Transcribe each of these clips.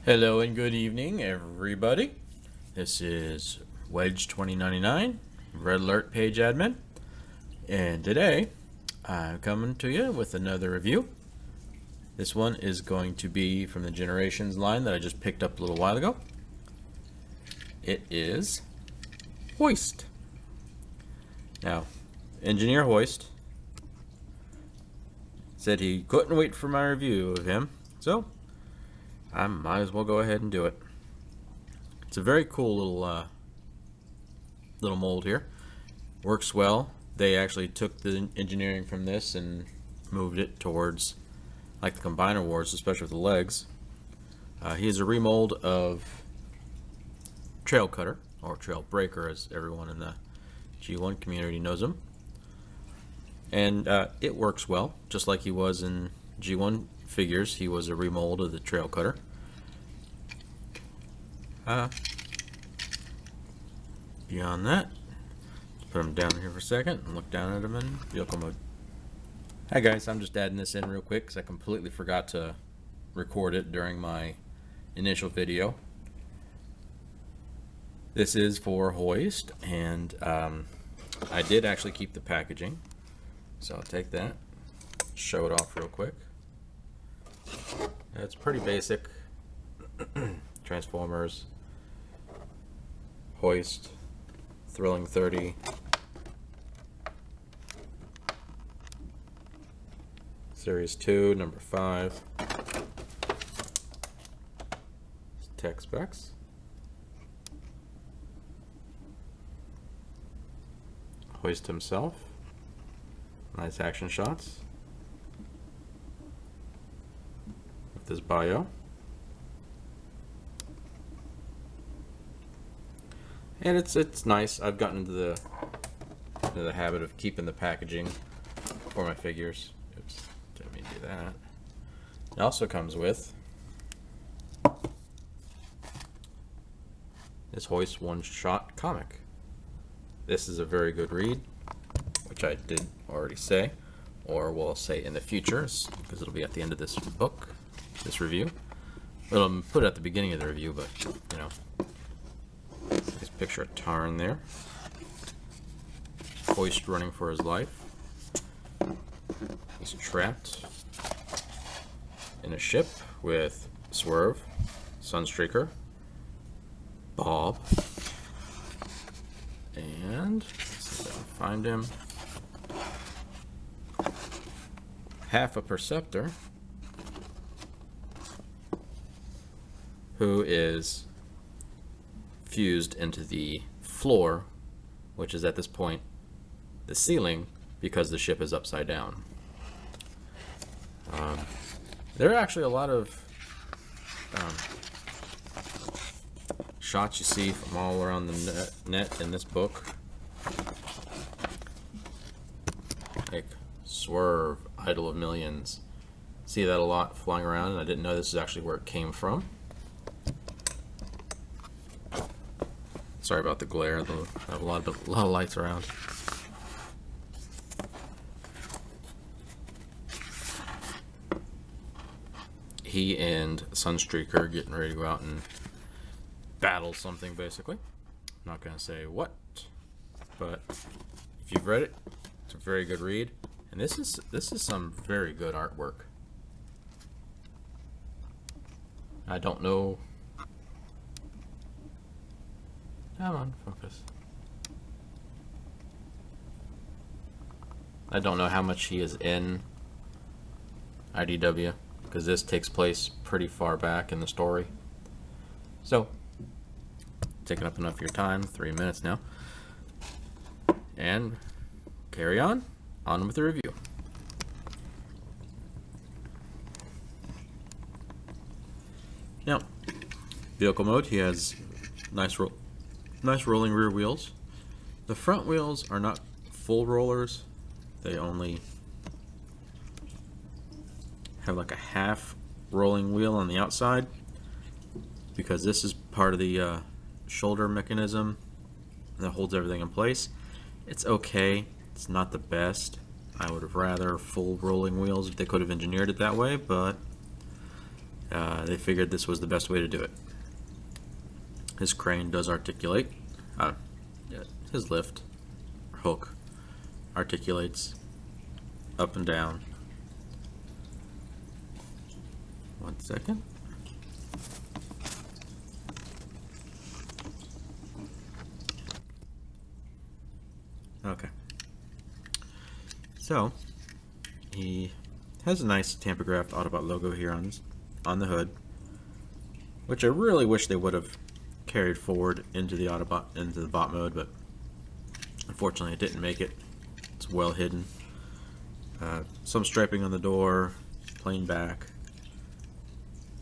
Hello and good evening, everybody. This is Wedge 2099, Red Alert page admin, and today I'm coming to you with another review. This one is going to be from the Generations line that I just picked up a little while ago. It is Hoist. Now, Engineer Hoist said he couldn't wait for my review of him, so I might as well go ahead and do it. It's a very cool little mold here. Works well. They actually took the engineering from this and moved it towards like the Combiner Wars, especially with the legs. He is a remold of Trail Cutter, or Trailbreaker as everyone in the G1 community knows him. And it works well, just like he was in G1 figures. He was a remold of the Trail Cutter. Beyond that, put him down here for a second and look down at him in vehicle mode. Hi guys, I'm just adding this in real quick because I completely forgot to record it during my initial video. This is for Hoist, and I did actually keep the packaging, so I'll take that, show it off real quick. It's pretty basic. Transformers, Hoist, Thrilling 30, Series 2, number 5, tech specs, Hoist himself, nice action shots with his bio. And it's nice. I've gotten into the habit of keeping the packaging for my figures. Oops, didn't mean to do that. It also comes with this Hoist one-shot comic. This is a very good read, which I did already say, or will say in the future, because it'll be at the end of this book, this review. I'll put it at the beginning of the review, but you know. Nice picture of Tarn there. Hoist running for his life. He's trapped in a ship with Swerve, Sunstreaker, Bob, and let's see if I can find him. Half a Perceptor, who is fused into the floor, which is at this point the ceiling, because the ship is upside down. There are actually a lot of shots you see from all around the net in this book, like Swerve, Idol of Millions. See that a lot flying around, and I didn't know this is actually where it came from. Sorry about the glare. I have a lot of lights around. He and Sunstreaker getting ready to go out and battle something, basically. I'm not going to say what, but if you've read it, it's a very good read. And this is some very good artwork. I don't know. Come on, focus. I don't know how much he is in IDW, because this takes place pretty far back in the story. So, taking up enough of your time, 3 minutes now. And carry on with the review. Now, vehicle mode, he has nice rolling rear wheels. The front wheels are not full rollers. They only have like a half rolling wheel on the outside, because this is part of the shoulder mechanism that holds everything in place. It's okay. It's not the best. I would have rather full rolling wheels if they could have engineered it that way, but they figured this was the best way to do it. His crane does articulate. His lift, or hook, articulates up and down. One second. Okay. So, he has a nice Tampa-graphed Autobot logo here on the hood, which I really wish they would have carried forward into the bot mode, but unfortunately it didn't make it. It's well hidden. Some striping on the door, plain back.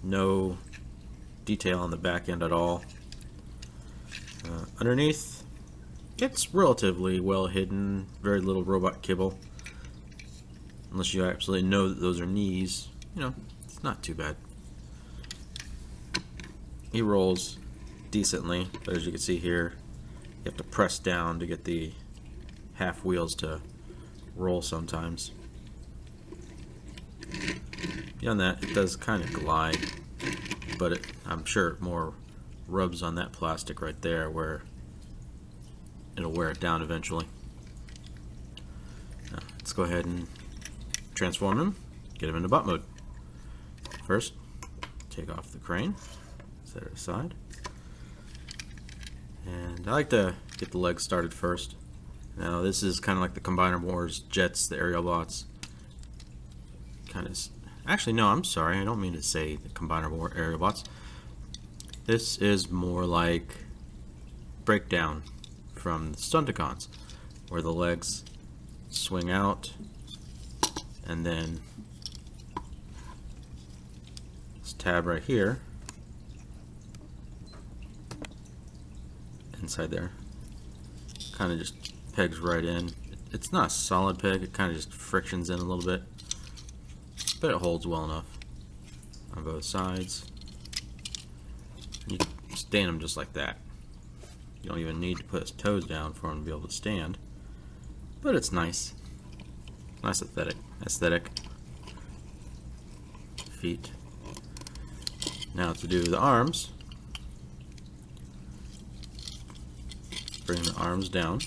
No detail on the back end at all. Underneath, it's relatively well hidden. Very little robot kibble. Unless you absolutely know that those are knees, you know, it's not too bad. He rolls decently, but as you can see here, you have to press down to get the half wheels to roll sometimes. Beyond that, it does kind of glide, but I'm sure it more rubs on that plastic right there where it'll wear it down eventually. Now, let's go ahead and transform him, get him into bot mode. First, take off the crane, set it aside, and I like to get the legs started first. Now this is kind of like the Combiner Wars jets, the aerial bots. Actually no, I'm sorry, I don't mean to say the Combiner War aerial bots. This is more like Breakdown from the Stunticons, where the legs swing out and then this tab right here inside there kind of just pegs right in. It's not a solid peg, it kind of just frictions in a little bit, but it holds well enough on both sides. You can stand them just like that. You don't even need to put his toes down for him to be able to stand, but it's nice. Nice aesthetic. Feet. Now to do the arms, bring the arms down,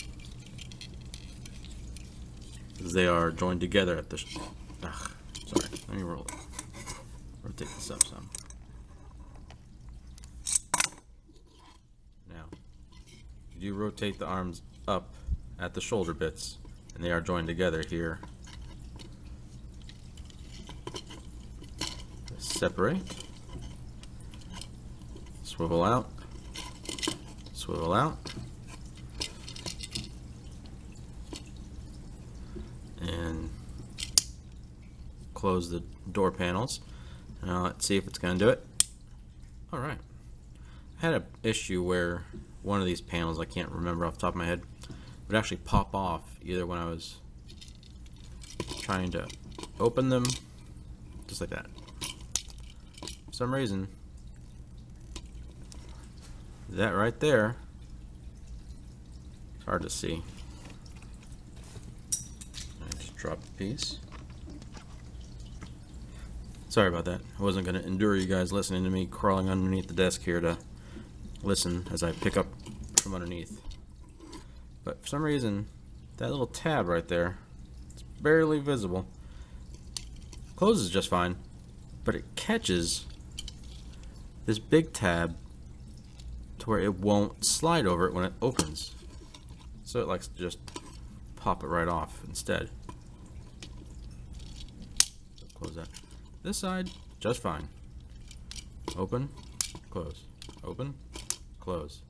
because they are joined together at the sorry, let me rotate this up some. Now, you do rotate the arms up at the shoulder bits, and they are joined together here. Separate, swivel out, and close the door panels. Now let's see if it's going to do it. Alright. I had an issue where one of these panels, I can't remember off the top of my head, would actually pop off either when I was trying to open them, just like that. For some reason, that right there, it's hard to see. I just dropped a piece. Sorry about that. I wasn't going to endure you guys listening to me crawling underneath the desk here to listen as I pick up from underneath. But for some reason, that little tab right there, it's barely visible. Closes just fine, but it catches this big tab to where it won't slide over it when it opens. So it likes to just pop it right off instead. Close that. This side, just fine. Open, close. Open, close.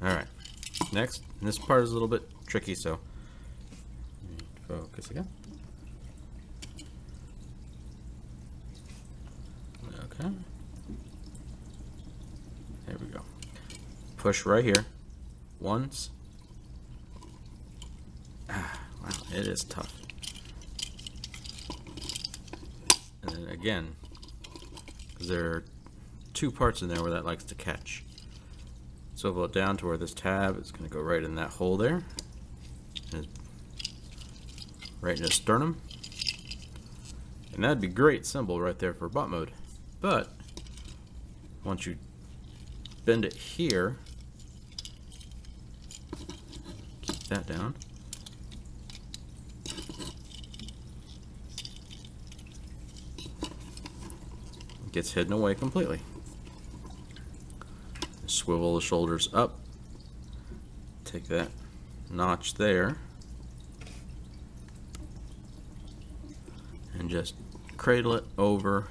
Alright. Next, this part is a little bit tricky, so focus again. Okay. There we go. Push right here. Once. Wow, it is tough. And then again, because there are two parts in there where that likes to catch. Swivel it down to where this tab is going to go right in that hole there. And right in his sternum. And that'd be great symbol right there for butt mode. But once you bend it here, keep that down. It gets hidden away completely. Swivel the shoulders up. Take that notch there and just cradle it over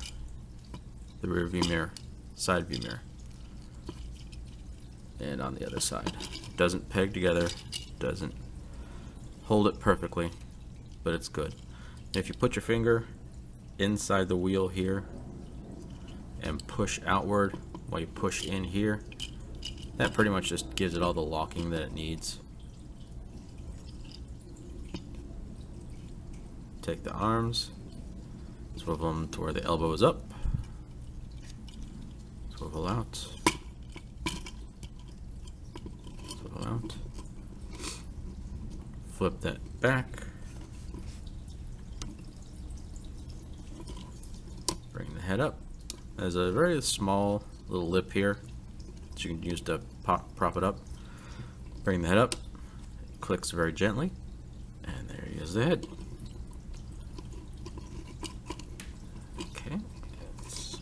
the rear view mirror, side view mirror, and on the other side. It doesn't peg together, doesn't hold it perfectly, but it's good. If you put your finger inside the wheel here and push outward while you push in here, that pretty much just gives it all the locking that it needs. Take the arms, swivel them to where the elbow is up, swivel out, swivel out, flip that back, bring the head up. There's a very small little lip here that you can use to prop it up. Bring the head up, it clicks very gently, and there is the head. Okay, let's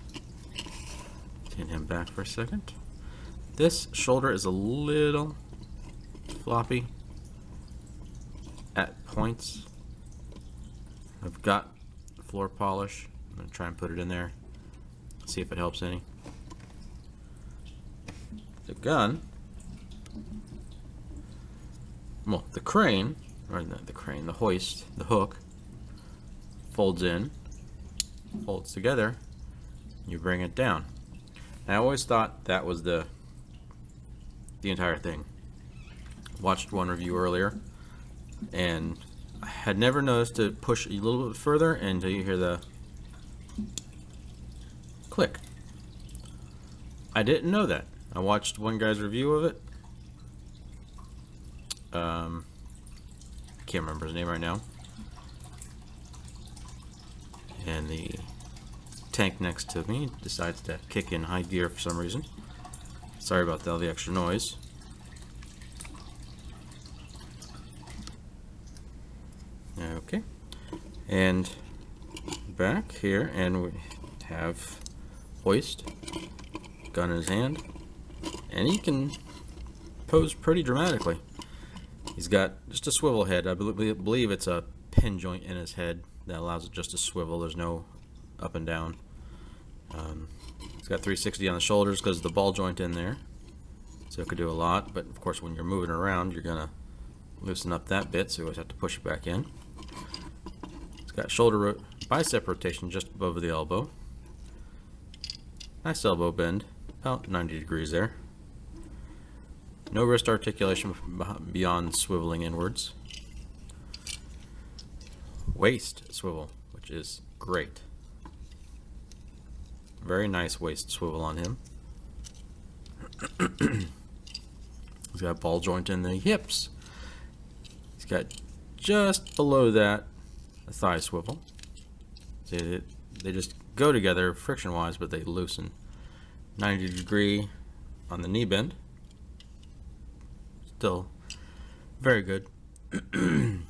pin him back for a second. This shoulder is a little floppy at points. I've got floor polish. I'm going to try and put it in there, see if it helps any. The gun, well, the crane, or not the crane, the hoist, the hook, folds in, folds together, you bring it down. I always thought that was the entire thing. Watched one review earlier, and I had never noticed to push a little bit further until you hear the click. I didn't know that. I watched one guy's review of it. Can't remember his name right now. And the tank next to me decides to kick in high gear for some reason. Sorry about all the extra noise. Okay. And back here, and we have Hoist, gun in his hand, and he can pose pretty dramatically. He's got just a swivel head. I believe it's a pin joint in his head that allows it just to swivel. There's no up and down. He's got 360 on the shoulders because of the ball joint in there, so it could do a lot. But of course, when you're moving around, you're gonna loosen up that bit, so you always have to push it back in. It's got bicep rotation just above the elbow. Nice elbow bend, about 90 degrees there. No wrist articulation beyond swiveling inwards. Waist swivel, which is great. Very nice waist swivel on him. He's got a ball joint in the hips. He's got just below that a thigh swivel. See, they just go together friction wise, but they loosen. 90 degree on the knee bend. Still very good. It's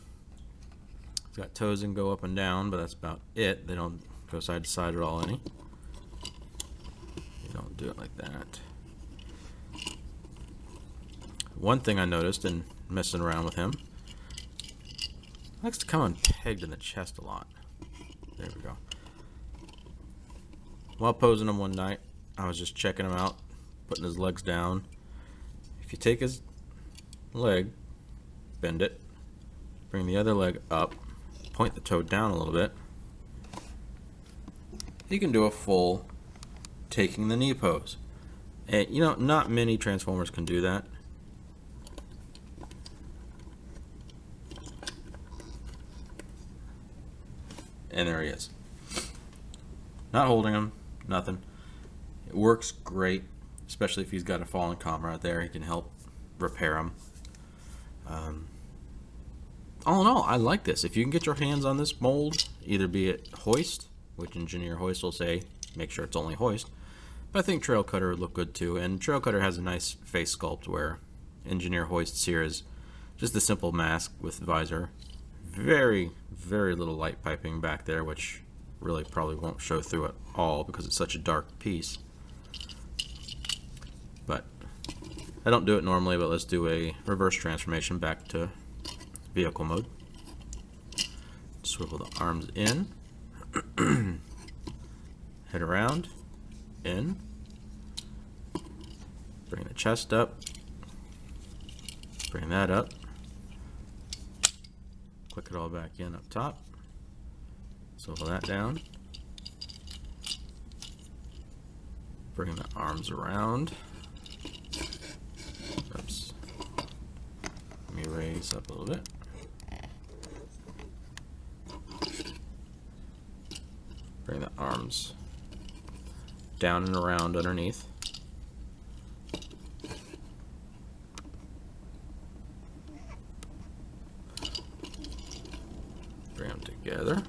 got toes and go up and down, but that's about it. They don't go side to side at all any. You don't do it like that. One thing I noticed in messing around with him, he likes to come unpegged in the chest a lot. There we go. While posing him one night, I was just checking him out, putting his legs down. If you take his leg, bend it, bring the other leg up, point the toe down a little bit, you can do a full taking the knee pose. And you know, not many Transformers can do that. And there he is. Not holding him, nothing. It works great, especially if he's got a fallen comrade there. He can help repair him. All in all, I like this. If you can get your hands on this mold, either be it Hoist which Engineer Hoist will say make sure it's only Hoist. But I think Trail Cutter would look good too, and Trail Cutter has a nice face sculpt where Engineer Hoist's here is just a simple mask with visor. Very, very little light piping back there, which really probably won't show through at all because it's such a dark piece. But I don't do it normally, but let's do a reverse transformation back to vehicle mode. Swivel the arms in, head around, in, bring the chest up, bring that up, click it all back in up top, swivel that down, bring the arms around. Oops. Let me raise up a little bit. Bring the arms down and around underneath. Bring them together.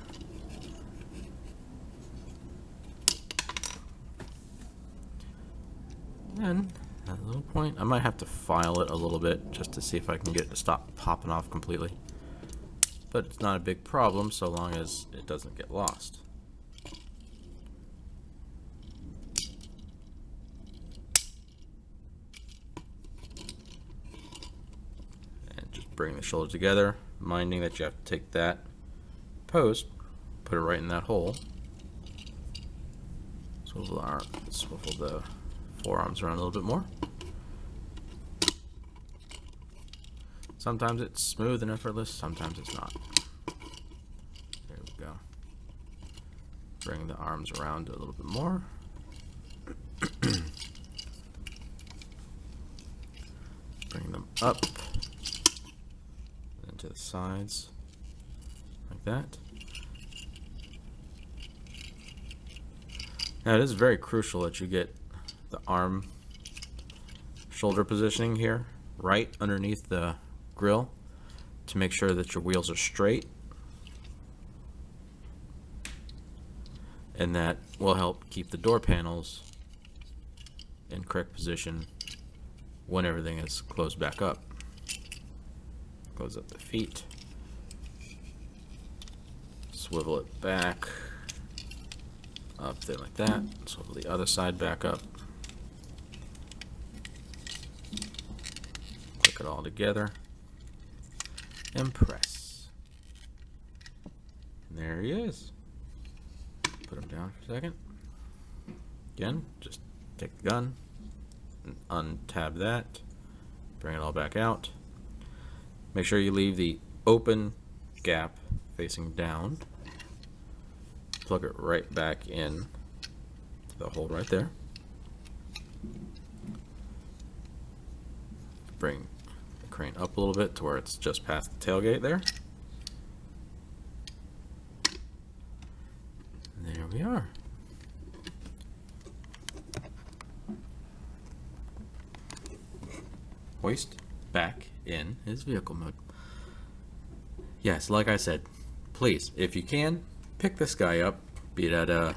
And that little point, I might have to file it a little bit just to see if I can get it to stop popping off completely. But it's not a big problem so long as it doesn't get lost. And just bring the shoulders together, minding that you have to take that post, put it right in that hole. Swivel the forearms around a little bit more. Sometimes it's smooth and effortless, sometimes it's not. There we go. Bring the arms around a little bit more. Bring them up and to the sides like that. Now it is very crucial that you get the arm shoulder positioning here right underneath the grill to make sure that your wheels are straight, and that will help keep the door panels in correct position when everything is closed back up. Close up the feet, swivel it back up there like that, swivel the other side back up, click it all together and press. And there he is. Put him down for a second. Again, just take the gun and untab that, bring it all back out. Make sure you leave the open gap facing down. Plug it right back in to the hole right there. Bring the crane up a little bit to where it's just past the tailgate there. And there we are. Hoist back in his vehicle mode. Yes, like I said, please, if you can, pick this guy up, be it at a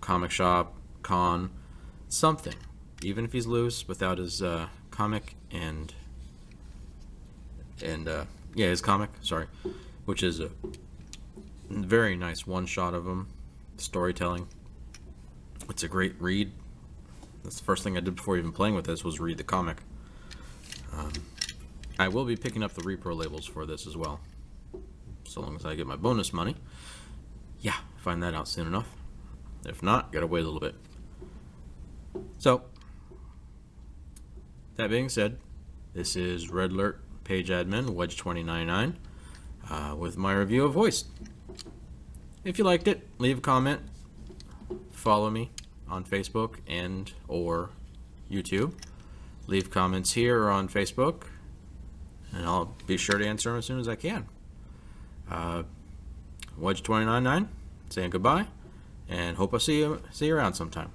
comic shop, con, something. Even if he's loose, without his comic and his comic, sorry, which is a very nice one shot of him, storytelling. It's a great read. That's the first thing I did before even playing with this was read the comic. I will be picking up the repro labels for this as well, so long as I get my bonus money. Yeah, find that out soon enough. If not, gotta wait a little bit. So, that being said, this is Red Alert Page Admin Wedge 2099 with my review of Hoist. If you liked it, leave a comment, follow me on Facebook and or YouTube. Leave comments here or on Facebook, and I'll be sure to answer them as soon as I can. Wedge 2099, saying goodbye, and hope I see you around sometime.